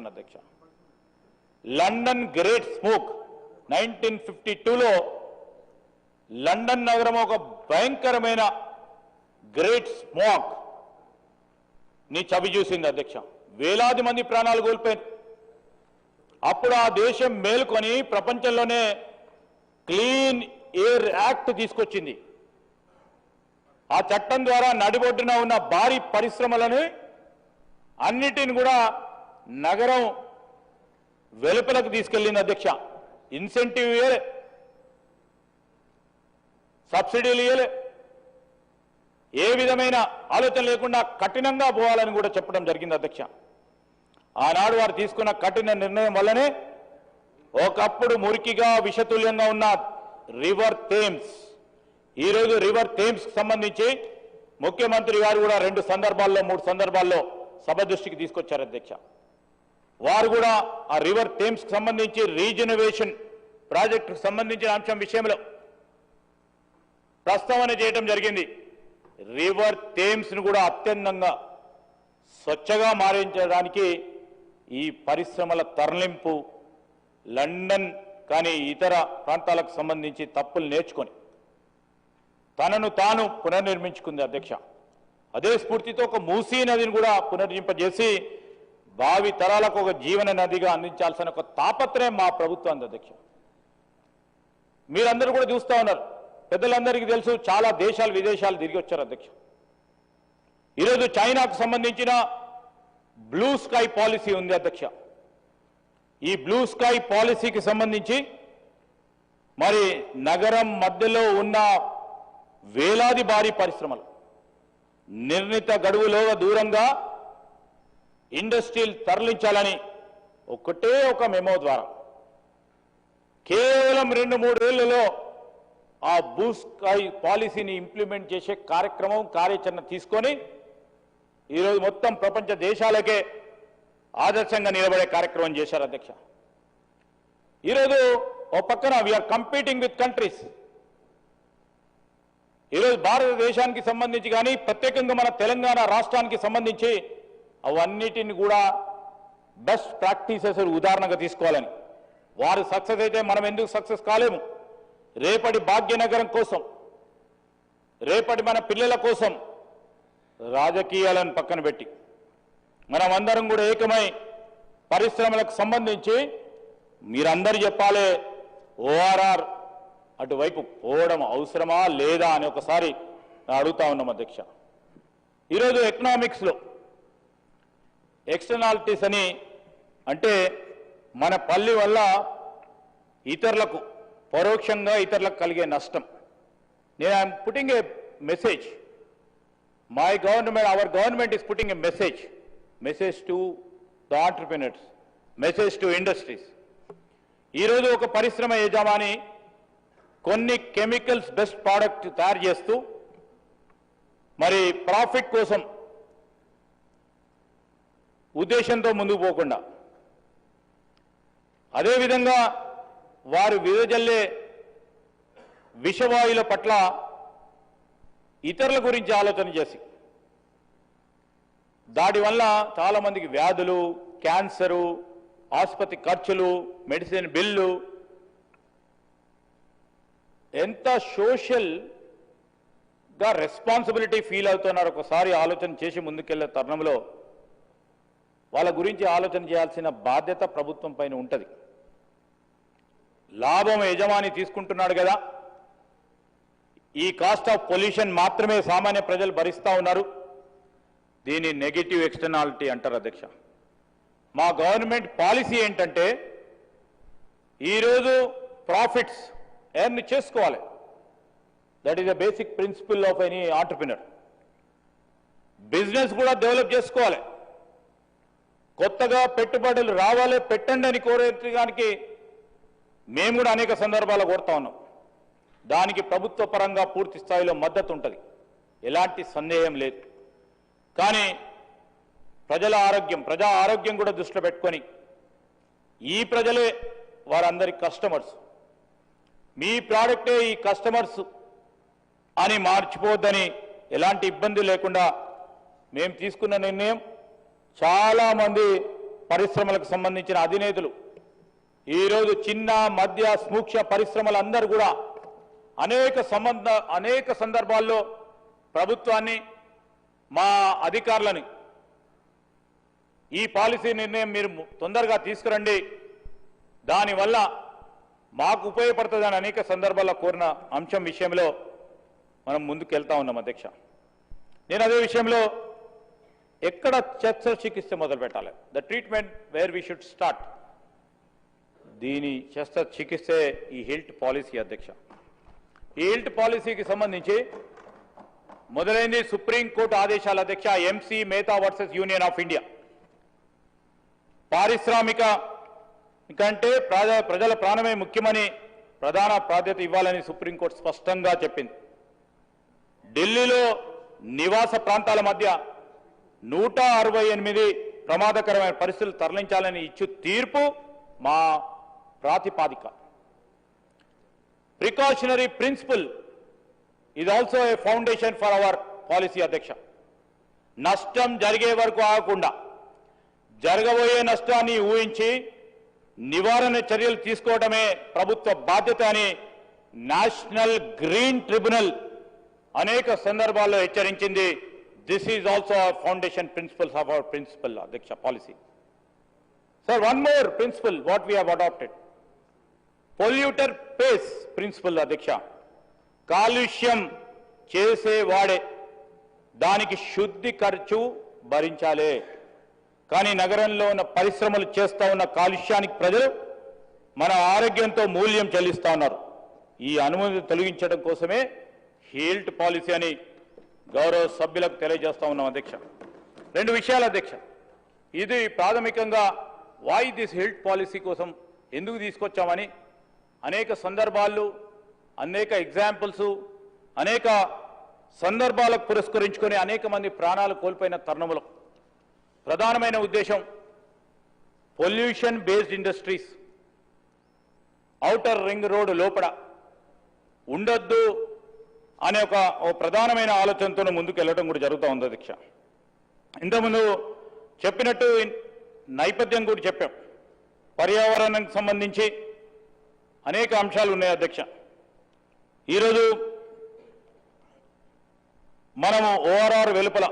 చేస్తాను అధ్యక్ష. London great smoke 1952లో London నగరం ఒక భయంకరమైన గ్రేట్ స్మోక్ ని చవి చూసింది అధ్యక్ష. వేలాది మంది ప్రాణాలు కోల్పోయారు. అప్పుడు ఆ దేశం మేలుకొని ప్రపంచంలోనే క్లీన్ ఎయిర్ యాక్ట్ తీసుకొచ్చింది. ఆ చట్టం ద్వారా నడిబొడ్డున ఉన్న భారీ పరిశ్రమలను అన్నిటిని కూడా నగరం వెలుపలకు తీసుకెళ్లింది అధ్యక్ష. ఇన్సెంటివ్ ఇవ్వలే, సబ్సిడీలు ఇవ్వలే, ఏ విధమైన ఆలోచన లేకుండా కఠినంగా పోవాలని కూడా చెప్పడం జరిగింది అధ్యక్ష. ఆనాడు వారు తీసుకున్న కఠిన నిర్ణయం వల్లనే ఒకప్పుడు మురికిగా విషతుల్యంగా ఉన్న రివర్ థేమ్స్ ఈరోజు రివర్ థేమ్స్ కి సంబంధించి ముఖ్యమంత్రి గారు కూడా 2 సందర్భాల్లో 3 సందర్భాల్లో సభ దృష్టికి తీసుకొచ్చారు అధ్యక్ష. వారు కూడా ఆ రివర్ థేమ్స్ కి సంబంధించి రీజనరేషన్ ప్రాజెక్టుకు సంబంధించిన అంశం విషయంలో ప్రస్తావన చేయడం జరిగింది. రివర్ థేమ్స్ ను కూడా అత్యంతంగా స్వచ్ఛగా మారించడానికి ఈ పరిశ్రమల తరలింపు లండన్ కానీ ఇతర ప్రాంతాలకు సంబంధించి తప్పులు నేర్చుకొని తనను తాను పునర్నిర్మించుకుంది అధ్యక్ష. అదే స్ఫూర్తితో ఒక మూసీ నదిని కూడా పునర్జింపజేసి భావి తరాలకు ఒక జీవన నదిగా అందించాల్సిన ఒక తాపత్రయం మా ప్రభుత్వం అధ్యక్ష. మీరందరూ కూడా చూస్తూ ఉన్నారు, పెద్దలందరికీ తెలుసు, చాలా దేశాలు విదేశాలు తిరిగి వచ్చారు అధ్యక్ష. ఈరోజు చైనాకు సంబంధించిన బ్లూ స్కై పాలసీ ఉంది అధ్యక్ష. ఈ బ్లూ స్కై పాలసీకి సంబంధించి మరి నగరం మధ్యలో ఉన్న వేలాది భారీ పరిశ్రమలు నిర్ణీత గడువులో దూరంగా ఇండస్ట్రీలు తరలించాలని ఒకటే ఒక మెమో ద్వారా కేవలం 2-3 ఏళ్లలో ఆ బ్లూ స్కై పాలసీని ఇంప్లిమెంట్ చేసే కార్యాచరణ తీసుకొని ఈరోజు మొత్తం ప్రపంచ దేశాలకే ఆదర్శంగా నిలబడే కార్యక్రమం చేశారు అధ్యక్ష. ఈరోజు ఒక పక్కన వీఆర్ కంపీటింగ్ విత్ కంట్రీస్. ఈరోజు భారతదేశానికి సంబంధించి కానీ ప్రత్యేకంగా మన తెలంగాణ రాష్ట్రానికి సంబంధించి అవన్నిటిని కూడా బెస్ట్ ప్రాక్టీసెస్ ఉదాహరణగా తీసుకోవాలని. వారు సక్సెస్ అయితే మనం ఎందుకు సక్సెస్ కాలేము? రేపటి భాగ్యనగరం కోసం, రేపటి మన పిల్లల కోసం రాజకీయాలను పక్కన పెట్టి మనం అందరం కూడా ఏకమై పరిశ్రమలకు సంబంధించి మీరందరూ చెప్పాలి, ఓఆర్ఆర్ అటువైపు పోవడం అవసరమా లేదా అని ఒకసారి అడుగుతా ఉన్నాం అధ్యక్ష. ఈరోజు ఎకనామిక్స్లో ఎక్స్టర్నాలిటీస్ అని అంటే మన పల్లి వల్ల ఇతరులకు పరోక్షంగా ఇతరులకు కలిగే నష్టం. నేను I'm putting a message, my government, our government is putting a message to the entrepreneurs, message to industries. ఈరోజు ఒక పరిశ్రమ యజమాని కొన్ని కెమికల్స్ బెస్ట్ ప్రోడక్ట్ తయారు చేస్తూ మరి ప్రాఫిట్ కోసం ఉద్దేశంతో ముందుకు పోకుండా అదేవిధంగా వారు విదజల్లే విషవాయువుల పట్ల ఇతరుల గురించి ఆలోచన చేసి దానివల్ల చాలా మందికి వ్యాధులు, క్యాన్సరు, ఆసుపత్రి ఖర్చులు, మెడిసిన్ బిల్లు, ఎంత సోషల్గా రెస్పాన్సిబిలిటీ ఫీల్ అవుతున్నారు ఒకసారి ఆలోచన చేసి ముందుకెళ్లే తరుణంలో వాళ్ళ గురించి ఆలోచన చేయాల్సిన బాధ్యత ప్రభుత్వం పైన ఉంటుంది. లాభం యజమాని తీసుకుంటున్నాడు కదా, ఈ కాస్ట్ ఆఫ్ పొల్యూషన్ మాత్రమే సామాన్య ప్రజలు భరిస్తూ ఉన్నారు. దీన్ని నెగటివ్ ఎక్స్టర్నాలిటీ అంటారు అధ్యక్ష. మా గవర్నమెంట్ పాలసీ ఏంటంటే ఈరోజు ప్రాఫిట్స్ ఎర్న్ చేసుకోవాలి. That is the basic principle of any entrepreneur. Business కూడా డెవలప్ చేసుకోవాలి. కొత్తగా పెట్టుబడులు రావాలి, పెట్టండి అని కోరేదానికి మేము కూడా అనేక సందర్భాల్లో కోరుతా ఉన్నాం. దానికి ప్రభుత్వ పరంగా పూర్తి స్థాయిలో మద్దతు ఉంటుంది, ఎలాంటి సందేహం లేదు. కానీ ప్రజా ఆరోగ్యం కూడా దృష్టిలో పెట్టుకొని ఈ ప్రజలే వారందరి కస్టమర్స్, మీ ప్రోడక్టే ఈ కస్టమర్స్ అని మార్చిపోద్దని ఎలాంటి ఇబ్బంది లేకుండా మేము తీసుకున్న నిర్ణయం చాలా మంది పరిశ్రమలకు సంబంధించిన అధినేతలు ఈరోజు చిన్న మధ్య సూక్ష్మ పరిశ్రమలందరూ కూడా అనేక సందర్భాల్లో ప్రభుత్వాన్ని మా అధికారులని ఈ పాలసీ నిర్ణయం మీరు తొందరగా తీసుకురండి, దానివల్ల మాకు ఉపయోగపడుతుందని అనేక సందర్భాల్లో కోరిన అంశం విషయంలో మనం ముందుకు వెళ్తా ఉన్నాం అధ్యక్ష. నేను అదే విషయంలో ఎక్కడ శస్త్రచికిత్స మొదలు పెట్టాలి, the treatment where we should start, దీని శస్త్రచికిత్సే ఈ హెల్త్ పాలసీ అధ్యక్ష. ఈ హెల్త్ పాలసీకి సంబంధించి మొదలైంది సుప్రీంకోర్టు ఆదేశాల అధ్యక్ష. MC Mehta versus Union of India. పారిశ్రామిక కంటే ప్రజల ప్రాణమే ముఖ్యమని ప్రధాన ప్రాధాన్యత ఇవ్వాలని సుప్రీంకోర్టు స్పష్టంగా చెప్పింది. ఢిల్లీలో నివాస ప్రాంతాల మధ్య 168 ప్రమాదకరమైన పరిస్థితులు తరలించాలని ఇచ్చు తీర్పు మా ప్రాతిపాదిక. Precautionary principle is also a foundation for our policy అధ్యక్ష. నష్టం జరిగే వరకు ఆగకుండా జరగబోయే నష్టాన్ని ఊహించి నివారణ చర్యలు తీసుకోవడమే ప్రభుత్వ బాధ్యత అని నేషనల్ గ్రీన్ ట్రిబ్యునల్ అనేక సందర్భాల్లో హెచ్చరించింది. This is also foundation principles of our principle అధ్యక్ష policy. Sir, one more principle what we have adapted, polluter pays principle అధ్యక్ష. కాలుష్యం చేసేవాడే దానికి శుద్ధి ఖర్చు భరించాలి. కానీ నగరంలో ఉన్న పరిశ్రమలు చేస్తూ ఉన్న కాలుష్యానికి ప్రజలు మన ఆరోగ్యంతో మూల్యం చెల్లిస్తూ ఉన్నారు. ఈ అనుమతి తొలగించడం కోసమే హెల్త్ పాలసీ అని గౌరవ సభ్యులకు తెలియజేస్తా ఉన్నాం అధ్యక్ష. 2 విషయాలు అధ్యక్ష. ఇది ప్రాథమికంగా వై దిస్ హెల్త్ పాలసీ కోసం ఎందుకు తీసుకొచ్చామని అనేక సందర్భాల్లో అనేక ఎగ్జాంపుల్స్ అనేక సందర్భాలకు పురస్కరించుకొని అనేక మంది ప్రాణాలు కోల్పోయిన తరుణంలో ప్రధానమైన ఉద్దేశం pollution based industries outer ring road లోపల ఉండొద్దు అనే ఒక ప్రధానమైన ఆలోచనతో ముందుకు వెళ్ళడం కూడా జరుగుతూ ఉంది అధ్యక్ష. ఇంతకుముందు చెప్పినట్టు నేపథ్యం కూడా చెప్పాం. పర్యావరణానికి సంబంధించి అనేక అంశాలు ఉన్నాయి అధ్యక్ష. ఈరోజు మనము ఓఆర్ఆర్ వెలుపల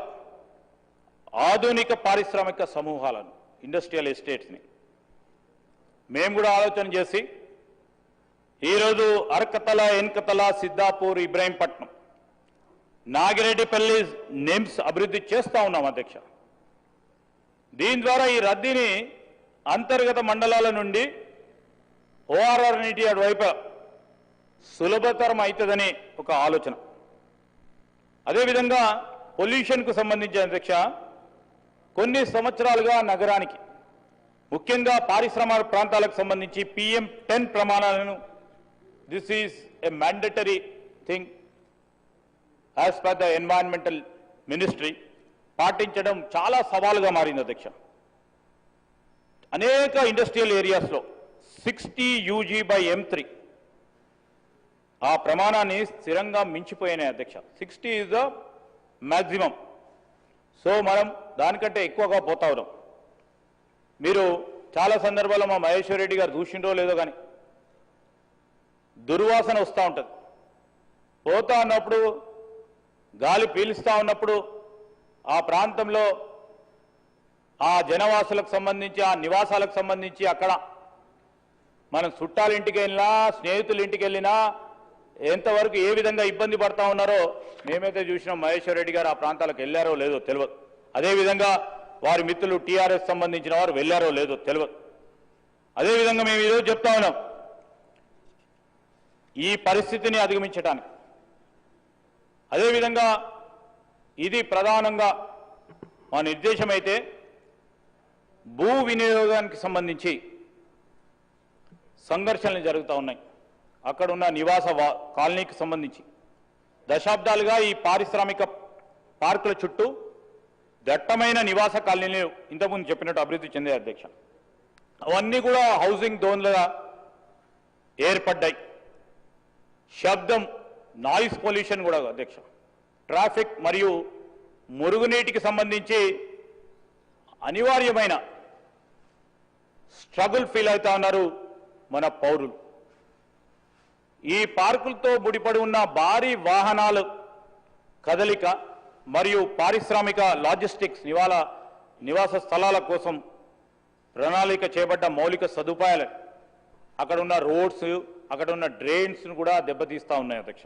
ఆధునిక పారిశ్రామిక సమూహాలను ఇండస్ట్రియల్ ఎస్టేట్స్ని మేము కూడా ఆలోచన చేసి ఈరోజు అరకతల, ఎన్కతల, సిద్ధాపూర్, ఇబ్రాహీంపట్నం, నాగిరెడ్డిపల్లి నేమ్స్ అభివృద్ధి చేస్తూ ఉన్నాం అధ్యక్ష. దీని ద్వారా ఈ రద్దీని అంతర్గత మండలాల నుండి ఓఆర్ఆర్ నీటి అటువైపు సులభతరం అవుతుందని ఒక ఆలోచన. అదేవిధంగా పొల్యూషన్కు సంబంధించిన అధ్యక్ష కొన్ని సంవత్సరాలుగా నగరానికి ముఖ్యంగా పారిశ్రామిక ప్రాంతాలకు సంబంధించి PM10 ప్రమాణాలను this is a mandatory thing as per the environmental ministry పాటించడం చాలా సవాలుగా మారింది అధ్యక్ష. అనేక ఇండస్ట్రియల్ ఏరియాస్లో 60 UG/M3 ఆ ప్రమాణాన్ని స్థిరంగా మించిపోయినాయి అధ్యక్ష. 60 ఈజ్ ద మ్యాక్సిమం. సో మనం దానికంటే ఎక్కువగా పోతా ఉన్నాం. మీరు చాలా సందర్భాల్లో మా మహేశ్వర్ రెడ్డి గారు చూసిండో లేదో కానీ దుర్వాసన వస్తూ ఉంటుంది. పోతా ఉన్నప్పుడు గాలి పీలుస్తూ ఉన్నప్పుడు ఆ ప్రాంతంలో ఆ జనవాసులకు సంబంధించి ఆ నివాసాలకు సంబంధించి అక్కడ మనం చుట్టాల ఇంటికి వెళ్ళినా స్నేహితుల ఇంటికి వెళ్ళినా ఎంతవరకు ఏ విధంగా ఇబ్బంది పడతా ఉన్నారో మేమైతే చూసినాం. మహేశ్వర్ రెడ్డి గారు ఆ ప్రాంతాలకు వెళ్ళారో లేదో తెలియదు. అదేవిధంగా వారి మిత్రులు టీఆర్ఎస్ సంబంధించిన వారు వెళ్ళారో లేదో తెలియదు. అదేవిధంగా మేము ఈరోజు చెప్తా ఉన్నాం, ఈ పరిస్థితిని అధిగమించడానికి అదేవిధంగా ఇది ప్రధానంగా మా నిర్దేశం అయితే భూ వినియోగానికి సంబంధించి సంఘర్షణలు జరుగుతూ ఉన్నాయి. అక్కడ ఉన్న నివాస కాలనీకి సంబంధించి దశాబ్దాలుగా ఈ పారిశ్రామిక పార్కుల చుట్టూ దట్టమైన నివాస కాలనీలు ఇంతకుముందు చెప్పినట్టు అభివృద్ధి చెందే అధ్యక్ష. అవన్నీ కూడా హౌసింగ్ జోన్లుగా ఏర్పడ్డాయి. శబ్దం, నాయిస్ పొల్యూషన్ కూడా అధ్యక్ష, ట్రాఫిక్ మరియు మురుగునీటికి సంబంధించి అనివార్యమైన స్ట్రగుల్ ఫీల్ అవుతా ఉన్నారు మన పౌరులు. ఈ పార్కులతో ముడిపడి ఉన్న భారీ వాహనాలు కదలిక మరియు పారిశ్రామిక లాజిస్టిక్స్ నివాస స్థలాల కోసం ప్రణాళిక చేపట్ట మౌలిక సదుపాయాలు అక్కడ ఉన్న రోడ్స్, అక్కడ ఉన్న డ్రైన్స్ కూడా దెబ్బతీస్తా ఉన్నాయి అధ్యక్ష.